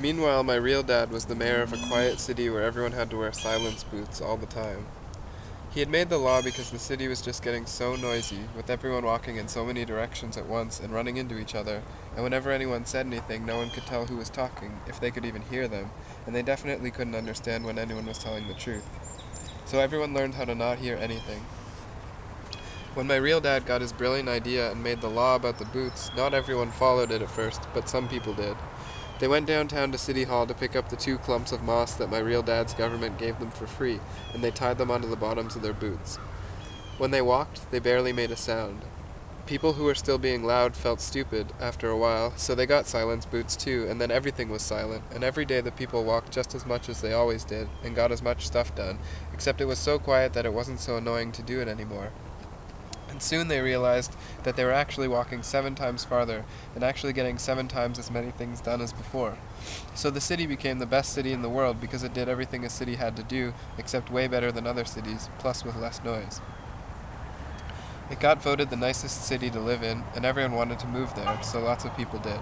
Meanwhile, my real dad was the mayor of a quiet city where everyone had to wear silence boots all the time. He had made the law because the city was just getting so noisy, with everyone walking in so many directions at once and running into each other, and whenever anyone said anything, no one could tell who was talking, if they could even hear them, and they definitely couldn't understand when anyone was telling the truth. So everyone learned how to not hear anything. When my real dad got his brilliant idea and made the law about the boots, not everyone followed it at first, but some people did. They went downtown to City Hall to pick up the 2 clumps of moss that my real dad's government gave them for free, and they tied them onto the bottoms of their boots. When they walked, they barely made a sound. People who were still being loud felt stupid after a while, so they got silence boots too, and then everything was silent, and every day the people walked just as much as they always did, and got as much stuff done, except it was so quiet that it wasn't so annoying to do it anymore. And soon they realized that they were actually walking 7 times farther, and actually getting 7 times as many things done as before. So the city became the best city in the world because it did everything a city had to do, except way better than other cities, plus with less noise. It got voted the nicest city to live in, and everyone wanted to move there, so lots of people did.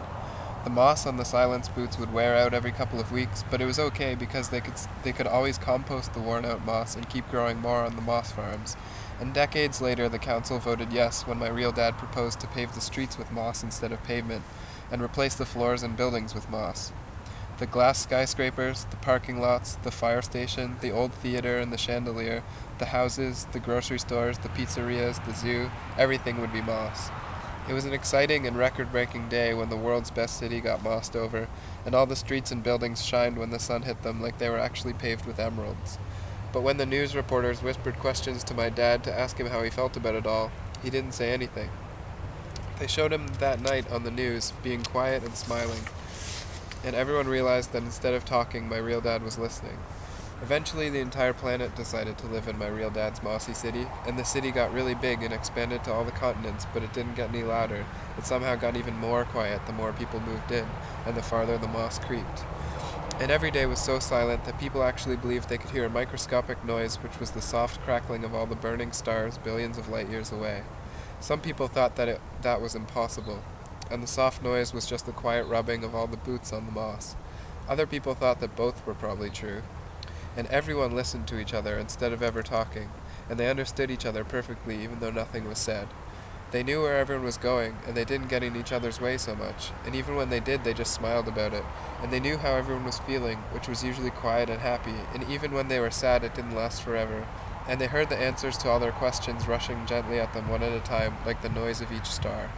The moss on the silence boots would wear out every couple of weeks, but it was okay because they could always compost the worn-out moss and keep growing more on the moss farms. And decades later, the council voted yes when my real dad proposed to pave the streets with moss instead of pavement, and replace the floors and buildings with moss. The glass skyscrapers, the parking lots, the fire station, the old theater and the chandelier, the houses, the grocery stores, the pizzerias, the zoo, everything would be moss. It was an exciting and record-breaking day when the world's best city got mossed over, and all the streets and buildings shined when the sun hit them like they were actually paved with emeralds. But when the news reporters whispered questions to my dad to ask him how he felt about it all, he didn't say anything. They showed him that night on the news, being quiet and smiling, and everyone realized that instead of talking, my real dad was listening. Eventually, the entire planet decided to live in my real dad's mossy city, and the city got really big and expanded to all the continents, but it didn't get any louder. It somehow got even more quiet the more people moved in, and the farther the moss creeped. And every day was so silent that people actually believed they could hear a microscopic noise, which was the soft crackling of all the burning stars billions of light years away. Some people thought that was impossible, and the soft noise was just the quiet rubbing of all the boots on the moss. Other people thought that both were probably true. And everyone listened to each other instead of ever talking, and they understood each other perfectly even though nothing was said. They knew where everyone was going, and they didn't get in each other's way so much, and even when they did, they just smiled about it. And they knew how everyone was feeling, which was usually quiet and happy, and even when they were sad, it didn't last forever. And they heard the answers to all their questions rushing gently at them one at a time, like the noise of each star.